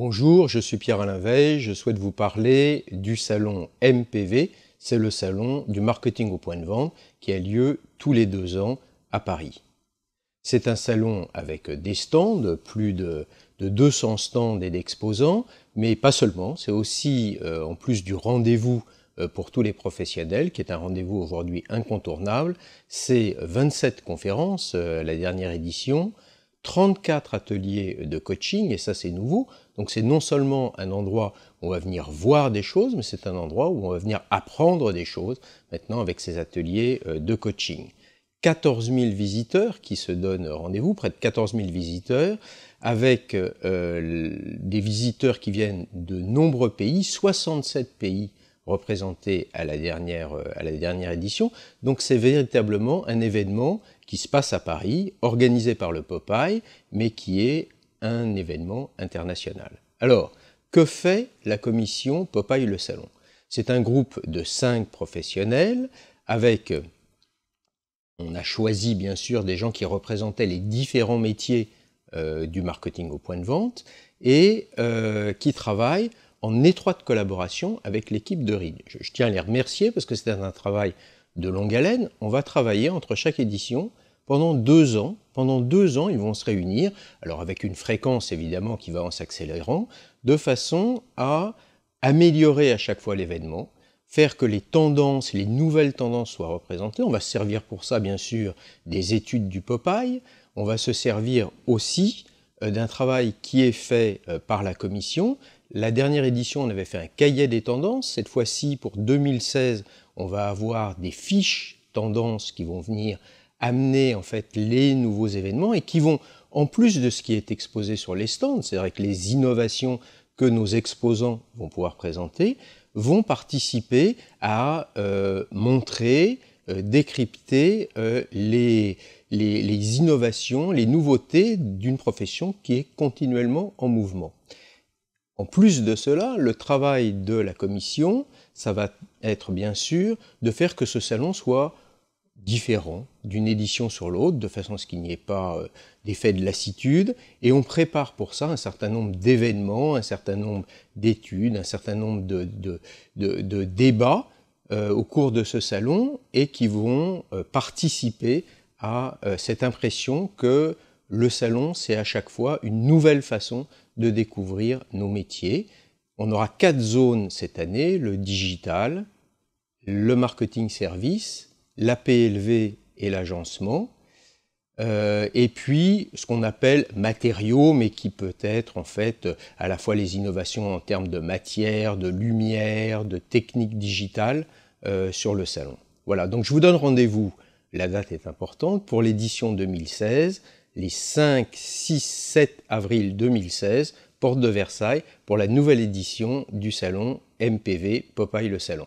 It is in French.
Bonjour, je suis Pierre-Alain Veil, je souhaite vous parler du salon MPV, c'est le salon du marketing au point de vente qui a lieu tous les 2 ans à Paris. C'est un salon avec des stands, plus de 200 stands et d'exposants, mais pas seulement, c'est aussi en plus du rendez-vous pour tous les professionnels, qui est un rendez-vous aujourd'hui incontournable, c'est 27 conférences, la dernière édition, 34 ateliers de coaching, et ça c'est nouveau, donc c'est non seulement un endroit où on va venir voir des choses, mais c'est un endroit où on va venir apprendre des choses, maintenant avec ces ateliers de coaching. 14 000 visiteurs qui se donnent rendez-vous, près de 14 000 visiteurs, avec des visiteurs qui viennent de nombreux pays, 67 pays représentés à la dernière édition. Donc c'est véritablement un événement qui se passe à Paris, organisé par le Popeye, mais qui est un événement international. Alors, que fait la commission Popeye le Salon? C'est un groupe de 5 professionnels avec... On a choisi bien sûr des gens qui représentaient les différents métiers du marketing au point de vente et qui travaillent en étroite collaboration avec l'équipe de RID. Je tiens à les remercier parce que c'est un travail de longue haleine. On va travailler entre chaque édition pendant 2 ans. Pendant 2 ans, ils vont se réunir, alors avec une fréquence évidemment qui va en s'accélérant, de façon à améliorer à chaque fois l'événement, faire que les tendances, les nouvelles tendances soient représentées. On va se servir pour ça, bien sûr, des études du Popeye. On va se servir aussi d'un travail qui est fait par la commission. La dernière édition, on avait fait un cahier des tendances. Cette fois-ci, pour 2016, on va avoir des fiches tendances qui vont venir amener en fait les nouveaux événements et qui vont, en plus de ce qui est exposé sur les stands, c'est-à-dire que les innovations que nos exposants vont pouvoir présenter, vont participer à montrer, décrypter les innovations, les nouveautés d'une profession qui est continuellement en mouvement. En plus de cela, le travail de la commission, ça va être bien sûr de faire que ce salon soit différent d'une édition sur l'autre, de façon à ce qu'il n'y ait pas d'effet de lassitude, et on prépare pour ça un certain nombre d'événements, un certain nombre d'études, un certain nombre de débats au cours de ce salon, et qui vont participer à cette impression que le salon, c'est à chaque fois une nouvelle façon de découvrir nos métiers. On aura 4 zones cette année, le digital, le marketing service, la PLV et l'agencement, et puis ce qu'on appelle matériaux, mais qui peut être en fait à la fois les innovations en termes de matière, de lumière, de techniques digitales sur le salon. Voilà, donc je vous donne rendez-vous, la date est importante, pour l'édition 2016, les 5, 6, 7 avril 2016, porte de Versailles, pour la nouvelle édition du salon MPV Popeye le Salon.